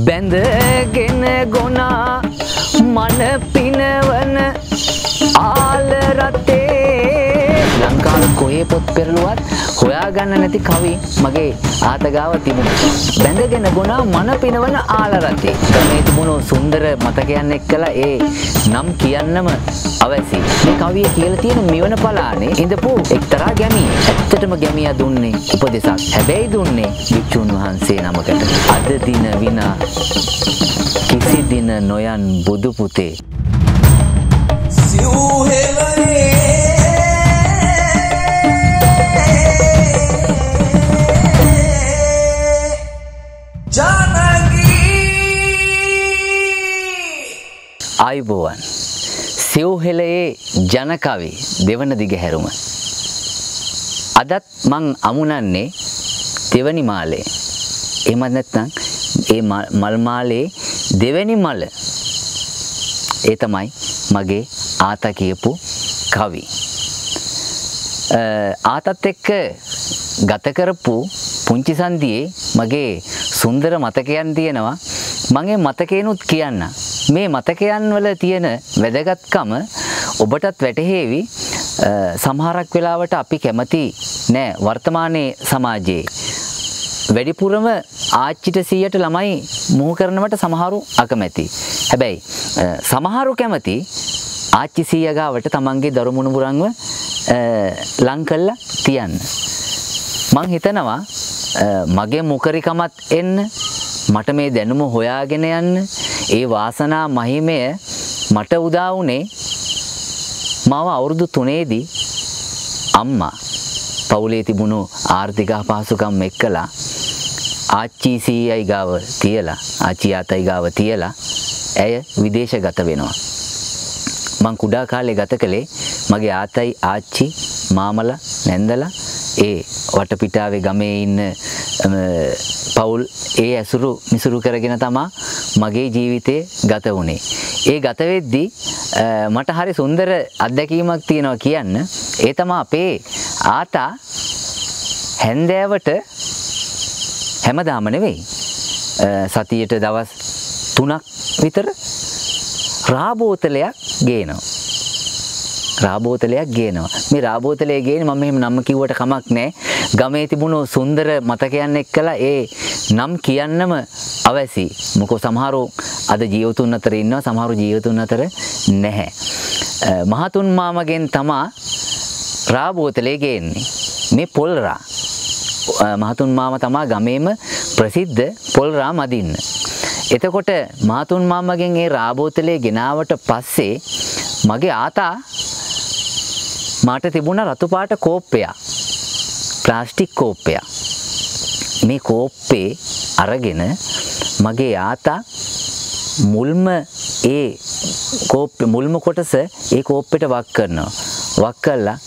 බැඳගෙන ගොනා මන පිනවන ආල රතේ ලංකාවේ කොහේ පොත් පෙරළුවත් හොයාගන්න නැති කවි මගේ ආතගාව තිබුණා. බැඳගෙන ගොනා මන පිනවන ආල රතේ ගමේ තිබුණු සුන්දර මතකයන් එක්කලා ඒ නම් කියන්නම අවැසි. මේ කවිය කියලා තියෙන මෙවන පලානේ ඉඳපු එක්තරා ගැමියෙක්. ඇත්තටම ගැමියා දුන්නේ උපදෙසක්. හැබැයි දුන්නේ වික්ෂුන් වහන්සේ නමකට. අද දින විනා කිසි දින නොයන් බුදු පුතේ. ආයුබෝවන් සිව්හෙළයේ ජනකවි දෙවන දිගහැරුම. අදත් මං අමුණන්නේ දෙවනි මාලේ. එහෙමත් නැත්නම් ඒ මල් මාලේ දෙවැනි මල. ඒ තමයි මගේ ආතා කියපු කවි. ආතත් එක්ක ගත කරපු පුංචි සන්දියේ මගේ සුන්දර මතකයන් තියෙනවා. මම ඒ මතකේනුත් කියන්න. මේ මතකයන් වල තියෙන වැදගත්කම ඔබටත් වැටහෙවි. සමහරක් වෙලාවට අපි කැමති නෑ වර්තමානයේ සමාජයේ වැඩිපුරම ආච්චිට සීයට ළමයි මුහු කරනවට සමහරු අකමැති. හැබැයි සමහරු කැමති ආච්චි සීයා ගාවට තමන්ගේ දරු මුණුබුරන්ව ලං කරලා තියන්න. මං හිතනවා මගේ මුකරිකමත් එන්න මට මේ දැනුම හොයාගෙන යන්න ඒ වාසනා මහිමය මට උදා වුණේ මම අවුරුදු 3ේදී අම්මා පවුලේ තිබුණු ආර්ථික අපහසුකම් එක්කලා ආච්චි සීයයි ගාව තියලා ආච්චි ආතයි ගාව තියලා ඇය විදේශගත වෙනවා. මං කුඩා කාලේ ගත කළේ මගේ ආතයි ආච්චි මාමලා නැන්දලා ඒ වටපිටාවේ ගමේ ඉන්න පවුල් ඒ ඇසුරු මිසුරු කරගෙන තමා මගේ ජීවිතේ ගත වුණේ. ඒ ගත වෙද්දී මට හරි සුන්දර අත්දැකීමක් තියෙනවා කියන්න. ඒ තමයි අපේ ආතා හැන්දෑවට හැමදාම නෙවෙයි සතියට දවස් 3ක් විතර රාබෝතලයක් ගේනවා. රාබෝතලයක් ගේනවා. මේ රාබෝතලයේ ගේන මම එහෙම නම කිව්වට කමක් නැහැ. ගමේ තිබුණු සුන්දර මතකයන් එක්කලා ඒ නම් කියන්නම අවැසි. මොකෝ සමහරව අද ජීවතුන් අතර ඉන්නවා, සමහරව ජීවතුන් අතර නැහැ. මහතුන් මාමගෙන් තමා රාබෝතලයේ ගේන්නේ. මේ පොල් රා. මහතුන් මාම තමා ගමේම ප්‍රසිද්ධ පොල් රා මදින්න. එතකොට මහතුන් මාමගෙන් ඒ රාබෝතලයේ ගෙනාවට පස්සේ මගේ ආතා මට තිබුණ රතු පාට කෝප්පයක්. ප්ලාස්ටික් කෝප්පයක්. මේ කෝප්පේ අරගෙන මගේ ආතා මුල්ම ඒ කෝප්පේ මුල්ම කොටස ඒ කෝප්පෙට වක් කරනවා. වක් කළා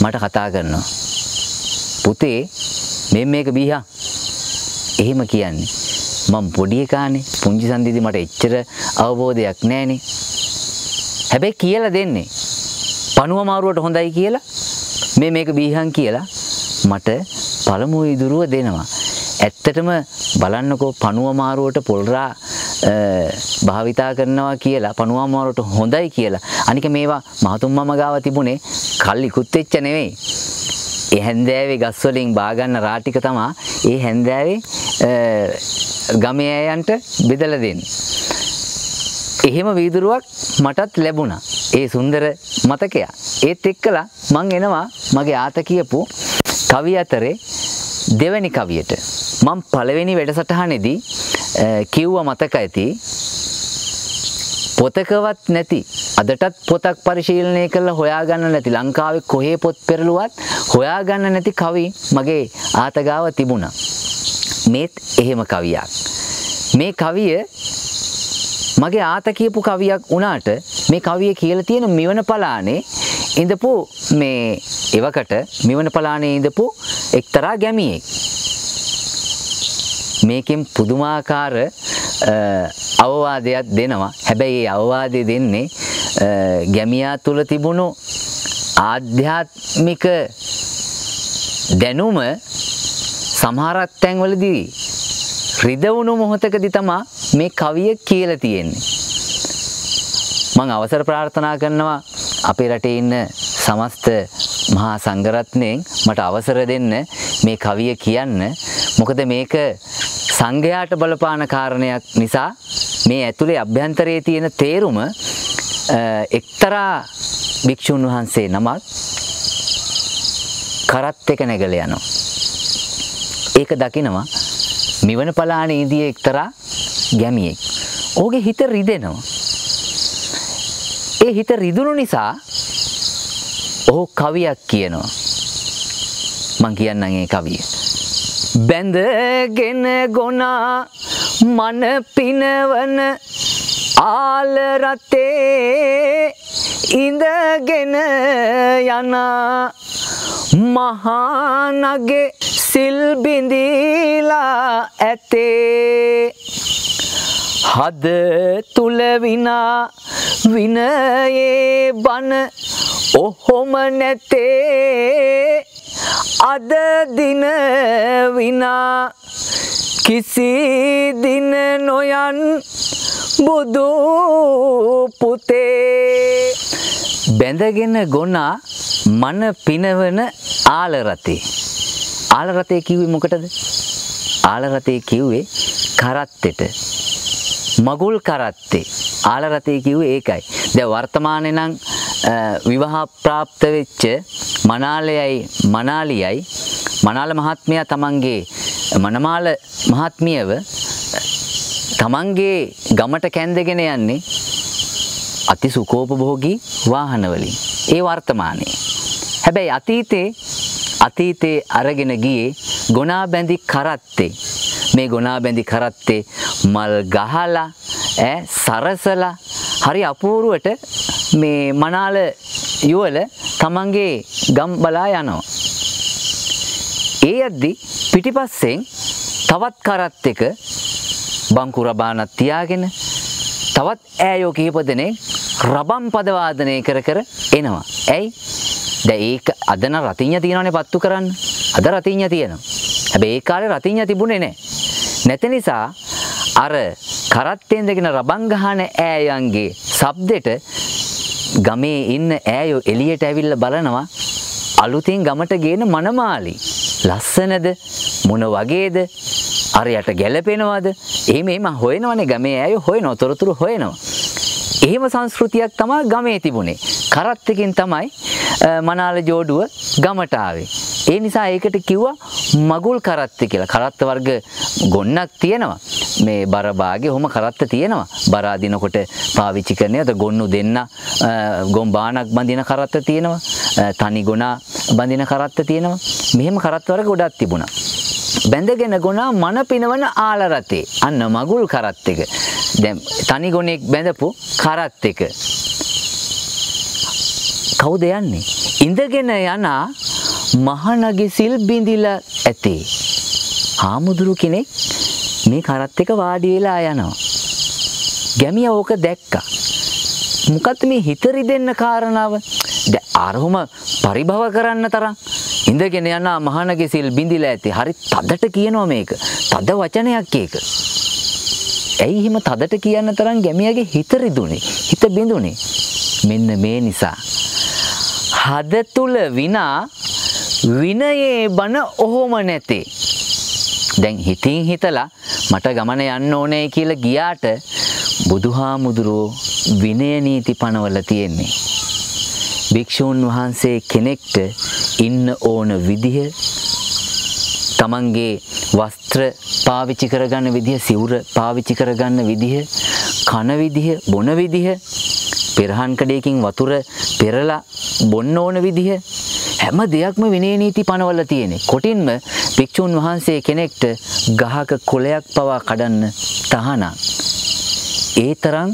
මට කතා කරනවා. පුතේ මේක බීහා. එහෙම කියන්නේ. මම පොඩි එකානේ. පුංචි සන්දිදී මට එච්චර අවබෝධයක් නැහනේ. හැබැයි කියලා දෙන්නේ පණුව මාරුවට හොඳයි කියලා මේක බීහන් කියලා මට පළමු ඉදුරුව දෙනවා. ඇත්තටම බලන්නකෝ පණුව මාරුවට පොල්රා භාවිතා කරනවා කියලා පණුව මාරුවට හොඳයි කියලා. අනික මේවා මහතුන් මම ගාව තිබුණේ කල් ඉක්ුත් වෙච්ච නෙවෙයි. ඒ හැන්දෑවේ ගස් වලින් බා ගන්න රා ටික තමයි ඒ හැන්දෑවේ ගමේ අයන්ට බෙදලා දෙන්නේ. එහෙම වීදුරුවක් මටත් ලැබුණා. ඒ සුන්දර මතකය. ඒත් එක්කලා මං එනවා මගේ ආතා කියපු කවි අතරේ දෙවැනි කවියට. මම පළවෙනි වැඩසටහනේදී කිව්වා මතක ඇති පොතකවත් නැති අදටත් පොතක් පරිශීලනය කරලා හොයාගන්න නැති ලංකාවේ කොහේ පොත් පෙරළුවත් හොයාගන්න නැති කවි මගේ ආතා ගාව තිබුණා. මේත් එහෙම කවියක්. මේ කවිය මගේ ආතා කියපු කවියක් වුණාට මේ කවිය කියලා තියෙන මෙවන පලානේ ඉඳපු මේ එවකට මෙවන පලානේ ඉඳපු එක්තරා ගැමියෙක්. මේකෙන් පුදුමාකාර අවවාදයක් දෙනවා. හැබැයි ඒ අවවාදය දෙන්නේ ගැමියා තුල තිබුණු ආධ්‍යාත්මික දැනුම සමහරක් තැන්වලදී රිදවුණු මොහොතකදී තමයි මේ කවිය කියලා තියෙන්නේ. මම අවසර ප්‍රාර්ථනා කරනවා අපේ රටේ ඉන්න සමස්ත මහා සංඝරත්නයෙන් මට අවසර දෙන්න මේ කවිය කියන්න. මොකද මේක සංඝයාට බලපාන කාරණයක් නිසා මේ ඇතුලේ අභ්‍යන්තරයේ තියෙන තේරුම එක්තරා භික්ෂුන් වහන්සේ නමක් කරත් එක නැගල යනවා. ඒක දකිනවා මිවන පලානේ ඉදියේ එක්තරා ගැමියෙක්. ඔහුගේ හිත රිදෙනවා. ඒ හිත රිදුණු නිසා ඔහු කවියක් කියනවා. මං කියන්නම් ඒ කවිය. බැඳගෙන ගොනා මන පිනවන ආල රතේ ඉඳගෙන යන මහා නගේ සිල් බිඳිලා ඇතේ හද තුල විනා විනයේ බන ඔහොම නැතේ අද දින විනා කිසි දින නොයන් බුදු පුතේ බැඳගෙන ගොනා මන පිනවන ආල රතේ. ආල රතේ කිව්වේ මොකටද? ආල රතේ කිව්වේ කරත්තෙට. මගුල් කරත්තේ. ආල රතේ කිව්වේ ඒකයි. දැන් වර්තමානයේ නම් විවාහ ප්‍රාප්ත වෙච්ච මනාලයයි මනාලියයි මනාල මහත්මයා තමන්ගේ මනමාල මහත්මියව තමන්ගේ ගමට කැඳගෙන යන්නේ අති සුඛෝපභෝගී වාහන වලින්. ඒ වර්තමානයේ. හැබැයි අතීතේ අරගෙන ගියේ ගොනා බැඳි කරත්තේ. මේ ගොනා බැඳි කරත්තේ මල් ගහලා සරසලා හරි අපූර්වට මේ මනාල යුවල තමන්ගේ ගම් බලා යනවා. ඒ යද්දි පිටිපස්සෙන් තවත් කරත් එක බංකු රබානක් තියාගෙන තවත් ඈයෝ කිහිප දෙනෙක් රබම් පද වාදනය කර කර එනවා. ඇයි? දැන් ඒක අද නම් රතිඤ්ඤ තියනවනේ පත්තු කරන්න. අද රතිඤ්ඤ තියෙනවා. හැබැයි ඒ කාලේ රතිඤ්ඤ තිබුණේ නැහැ. නැති නිසා අර කරත්තෙන් දෙගෙන රබන් ගහන ඈයන්ගේ ශබ්දෙට ගමේ ඉන්න ඈයෝ එළියට ඇවිල්ලා බලනවා අලුතින් ගමට ගේන මනමාලි. ලස්සනද? මොන වගේද? අරයට ගැලපෙනවද? එහෙම හොයනවනේ ගමේ ඈයෝ හොයනවා, තොරතුරු හොයනවා. එහෙම සංස්කෘතියක් තමයි ගමේ තිබුණේ. කරත් එකකින් තමයි මනාල ජෝඩුව ගමට ආවේ. ඒ නිසා ඒකට කිව්වා මගුල් කරත්ත කියලා. කරත්ත වර්ග ගොන්නක් තියෙනවා. මේ බර භාගේ ඔහොම කරත්ත තියෙනවා. බර අදිනකොට පාවිච්චි කරන්නේ. අද ගොන්නු දෙන්න ගොම් බානක් බඳින කරත්ත තියෙනවා. තනි ගොනා බඳින කරත්ත තියෙනවා. මෙහෙම කරත්ත වර්ග ගොඩක් තිබුණා. බැඳගෙන ගොනා මන පිනවන ආල රතේ. අන්න මගුල් කරත් එක. දැන් තනි ගොනෙක් බැඳපු කරත් එක. කවුද යන්නේ? ඉඳගෙන යන මහනගේ සිල් බිඳිලා ඇතේ. හාමුදුරු කෙනෙක් මේ කරත් එක වාඩි වෙලා යනවා. ගැමියා ඕක දැක්කා. මොකක්ද මේ හිත රිදෙන්න කාරණාව? දැන් අරහොම පරිභව කරන්න තරම් ඉඳගෙන යන මහනගේ සිල් බිඳිලා ඇතේ. හරි තදට කියනවා මේක. තද වචනයක් ඒක. ඇයි එහෙම තදට කියන්න තරම් ගැමියාගේ හිත රිදුනේ? හිත බිඳුනේ. මෙන්න මේ නිසා. හද තුල විනා විනයේ බන ඔහොම නැතේ. දැන් හිතින් හිතලා මට ගමන යන්න ඕනේ කියලා ගියාට බුදුහාමුදුරෝ විනය නීති පනවල තියෙන්නේ. භික්ෂූන් වහන්සේ කෙනෙක්ට ඉන්න ඕන විදිහ, තමන්ගේ වස්ත්‍ර පාවිච්චි කරගන්න විදිහ, සිවුර පාවිච්චි කරගන්න විදිහ, කන විදිහ, බොන විදිහ, පෙරහන් කඩේකින් වතුර පෙරලා බොන්න ඕන විදිහ, හැම දෙයක්ම විනය නීති පනවල තියෙන්නේ. කොටින්ම භික්ෂුන් වහන්සේ කෙනෙක්ට ගහක කොළයක් පවා කඩන්න තහනම්. ඒ තරම්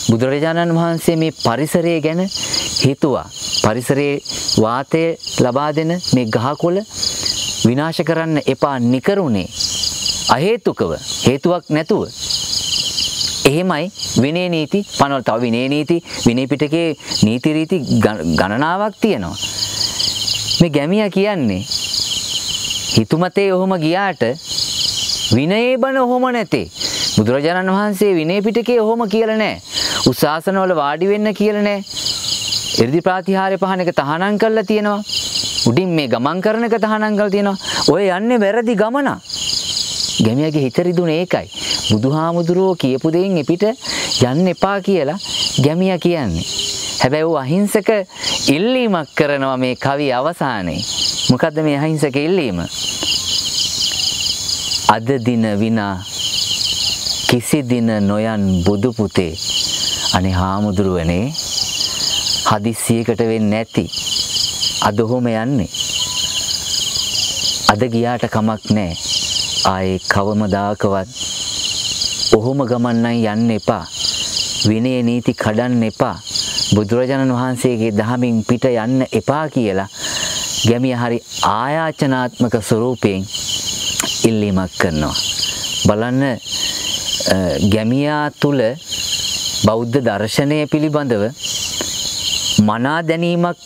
බුදුරජාණන් වහන්සේ මේ පරිසරය ගැන හිතුවා. පරිසරයේ වාතය ලබා දෙන මේ ගහකොළ විනාශ කරන්න එපා නිකරුණේ අහේතුකව, හේතුවක් නැතුව. එහෙමයි විනය නීති පනවල. තව විනය නීති විනය පිටකේ නීති රීති ගණනාවක් තියෙනවා. මේ ගැමියා කියන්නේ හිතුමතේ ඔහොම ගියාට විනයේ බණ ඔහොම නැතේ. බුදුරජාණන් වහන්සේ විනය පිටකේ ඔහොම කියලා නැහැ. උසාසනවල වාඩි වෙන්න කියලා නැහැ. 이르දි ප්‍රාතිහාර්ය පහන එක තහනම් කරලා තියෙනවා. උඩින් මේ ගමන් කරන එක තහනම් කරලා තියෙනවා. ඔය යන්නේ වැරදි ගමන. ගැමියාගේ හිත රිදුනේ ඒකයි. බුදුහාමුදුරුවෝ කියපු දෙයින් එපිට යන්න එපා කියලා ගැමියා කියන්නේ. හැබැයි ਉਹ අහිංසක ඉල්ලීමක් කරනවා මේ කවිය අවසානයේ. මොකද්ද මේ අහිංසක ඉල්ලීම? අද දින විනා කිසි දින නොයන් බුදු පුතේ. අනේ හාමුදුරුවනේ හදිස්සියකට වෙන්නේ නැති. අද ඔහොම යන්නේ. අද ගියාට කමක් නැහැ. ආයේ කවමදාකවත් ඔහොම ගමන් නම් යන්න එපා. විනය නීති කඩන්න එපා. බුදුරජාණන් වහන්සේගේ දහමින් පිට යන්න එපා කියලා ගැමියා හරි ආයාචනාත්මක ස්වරූපයෙන් ඉල්ලීමක් කරනවා. බලන්න ගැමියා තුල බෞද්ධ දර්ශනය පිළිබඳව මනා දැනීමක්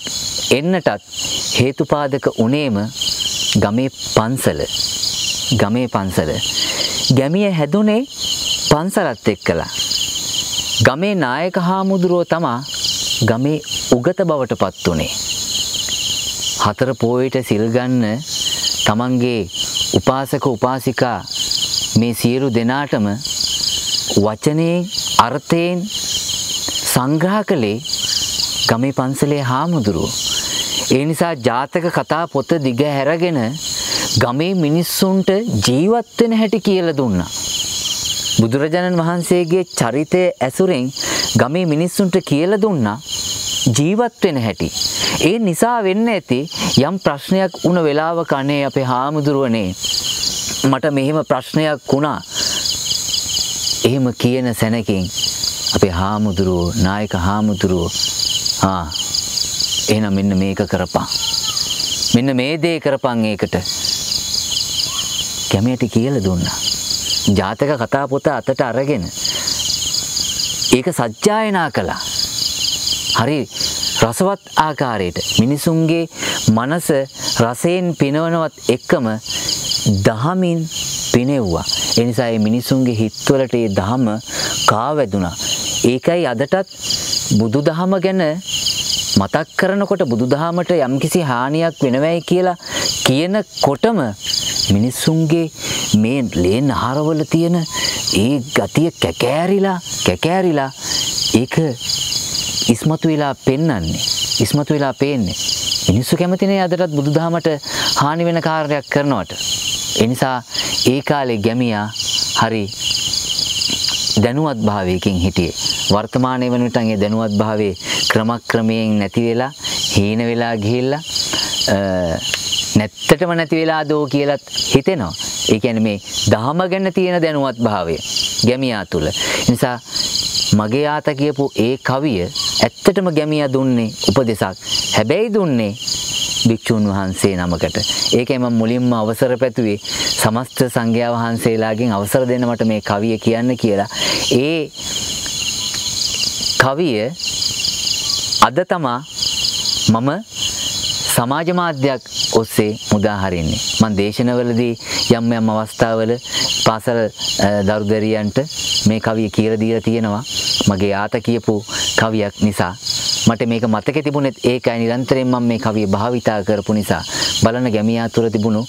එන්නටත් හේතුපාදක උනේම ගමේ පන්සල. ගැමිය හැදුනේ පන්සලත් එක්කලා. ගමේ නායක හාමුදුරුවෝ තමා ගමේ උගත බවට පත් උනේ. 4 පොයට සිල් ගන්න තමන්ගේ උපාසක උපාසිකා මේ සියලු දෙනාටම වචනේ අර්ථයෙන් සංග්‍රහ කළේ ගමේ පන්සලේ හාමුදුරුවෝ. ඒ නිසා ජාතක කතා පොත දිග හැරගෙන ගමේ මිනිස්සුන්ට ජීවත් වෙන හැටි කියලා දුන්නා. බුදුරජාණන් වහන්සේගේ චරිතය ඇසුරෙන් ගමේ මිනිස්සුන්ට කියලා දුන්නා ජීවත් වෙන හැටි. ඒ නිසා වෙන්න ඇති යම් ප්‍රශ්නයක් වුණ වෙලාවක අනේ අපේ හාමුදුරුවනේ මට මෙහෙම ප්‍රශ්නයක් වුණා. එහෙම කියන සැනකින් අපේ හාමුදුරුවෝ නායක හාමුදුරුවෝ එහෙනම් මෙන්න මේක කරපන්. මෙන්න මේ දේ කරපන් ඒකට. ගැමියට කියලා දුන්නා. ජාතක කතා පොත අතට අරගෙන ඒක සජ්ජායනා කළා. හරි රසවත් ආකාරයට මිනිසුන්ගේ මනස රසයෙන් පිනවනවත් එක්කම දහමින් පිනෙව්වා. ඒ නිසා මේ මිනිසුන්ගේ හිත්වලට මේ දහම කාවැදුනා. ඒකයි අදටත් බුදුදහම ගැන මතක් කරනකොට බුදුදහමට යම්කිසි හානියක් වෙනවයි කියලා කියනකොටම මිනිස්සුන්ගේ මේ ලේන ආහාරවල තියෙන ඒ ගතිය කැකෑරිලා ඒක ඉස්මතු වෙලා පෙන්වන්නේ. ඉස්මතු වෙලා පේන්නේ. මිනිස්සු කැමති නේ අදටත් බුදුදහමට හානි වෙන කාර්යයක් කරනවට. ඒ නිසා ඒ කාලේ ගැමියා හරි දැනුවත් භාවයකින් හිටියේ. වර්තමානයේ වන විට ඒ දැනුවත් භාවයේ ක්‍රමක්‍රමයෙන් නැති වෙලා හීන වෙලා ගිහිල්ලා නැත්තටම නැති වෙලා දෝ කියලාත් හිතෙනවා. ඒ කියන්නේ මේ දහම ගැන තියෙන දැනුවත් භාවය ගැමියා තුල. ඒ නිසා මගේ ආත කියපු ඒ කවිය ඇත්තටම ගැමියා දුන්නේ උපදේශක්. හැබැයි දුන්නේ භික්ෂුන් වහන්සේ නමකට. ඒකයි මම මුලින්ම අවසර පැතුවේ සමස්ත සංඝයා වහන්සේලාගෙන් අවසර දෙන්න මට මේ කවිය කියන්න කියලා. ඒ කවිය අද තමා මම සමාජ මාධ්‍යයක් ඔස්සේ මුදා හරින්නේ. මම දේශනවලදී යම් අවස්ථාවල පාසල් දරුදරියන්ට මේ කවිය කියලා දීලා තියෙනවා. මගේ ආත කියපු කවියක් නිසා මට මේක මතකේ තිබුණෙත් ඒකයි නිරන්තරයෙන් මම මේ කවිය භාවිතා කරපු නිසා. බලන ගැමියා තුළ තිබුණු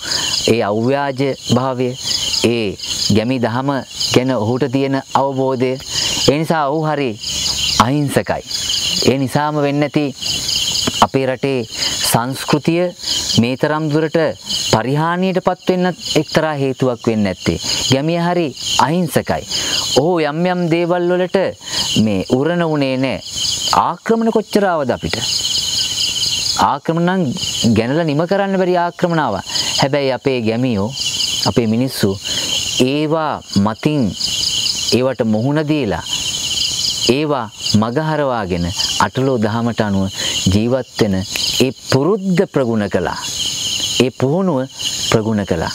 ඒ අව්‍යාජ භාවය, ඒ ගැමි දහම ගැන ඔහුට තියෙන අවබෝධය, ඒ නිසා ඔහු හරි අහිංසකයි. ඒ නිසාම වෙන්නේ නැති අපේ රටේ සංස්කෘතිය මේ තරම් දුරට පරිහානියටපත් වෙන්න එක්තරා හේතුවක් වෙන්නේ නැත්තේ. ගැමියා හරි අහිංසකයි. ඔහු යම් දේවල් වලට මේ උරණ උනේ නැහැ. ආක්‍රමණ කොච්චර ආවද අපිට? ආක්‍රමණ ගැනලා නිම කරන්න බැරි ආක්‍රමණ ආවා. හැබැයි අපේ ගැමියෝ, අපේ මිනිස්සු ඒවා මතින් ඒවට මුහුණ දීලා ඒවා මගහරවාගෙන අටලෝ දහමට අනුව ජීවත් වෙන ඒ පුරුද්ද ප්‍රගුණ කළා. ඒ පුහුණුව ප්‍රගුණ කළා.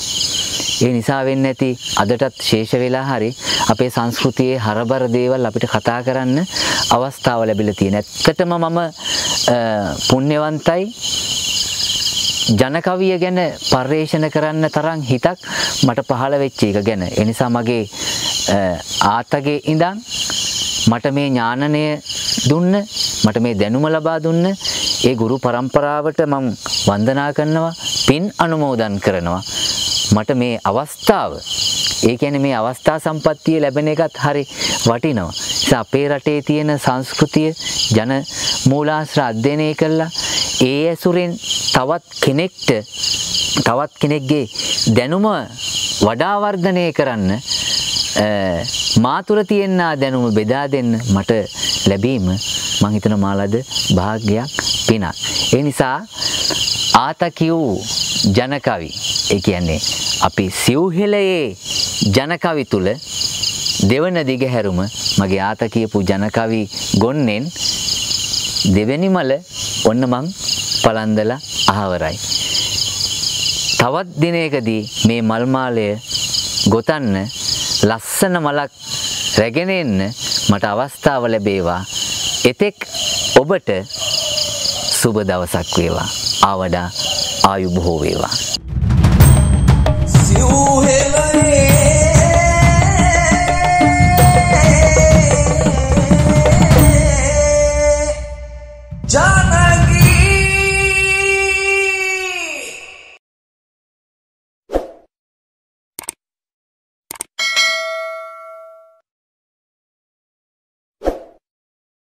ඒ නිසා වෙන්නේ නැති අදටත් ශේෂ වෙලා හරි අපේ සංස්කෘතියේ හරබර දේවල් අපිට කතා කරන්න අවස්ථාව ලැබිලා තියෙන. ඇත්තටම මම පුණ්‍යවන්තයි ජනකවිය ගැන පරිශන කරන්න තරම් හිතක් මට පහළ වෙච්ච එක ගැන. ඒ නිසා මගේ ආතගේ ඉඳන් මට මේ ඥානනය දුන්න, මට මේ දැනුම ලබා දුන්න ඒ ගුරු පරම්පරාවට මම වන්දනා කරනවා, පින් අනුමෝදන් කරනවා. මට මේ අවස්ථාව, ඒ කියන්නේ මේ අවස්ථා සම්පත්තිය ලැබෙන එකත් හරි වටිනවා. අපේ රටේ තියෙන සංස්කෘතිය ජන මූලාශ්‍ර අධ්‍යයනය කළා ඒ ඇසුරෙන් තවත් කෙනෙක්ගේ දැනුම වඩා වර්ධනය කරන්න, මා තුළ තියෙන දැනුම බෙදා දෙන්න මට ලැබීම මං හිතන මාලද භාග්‍යයක්, පිනක්. ඒ නිසා ආතකියු ජනකවි, ඒ කියන්නේ අපි සිව්හෙළයේ ජනකවි තුල දෙවන දිගහැරුම මගේ ආත කියපු ජනකවි ගොන්නෙන් දෙවෙනි මල ඔන්න මං පලන්දලා අහවරයි. තවත් දිනයකදී මේ මල් මාලය ගොතන්න, ලස්සන මලක් රැගෙන එන්න මට අවස්ථාව ලැබේවා. එතෙක් ඔබට සුබ දවසක් වේවා. ආවඩා ආයු බොහෝ වේවා.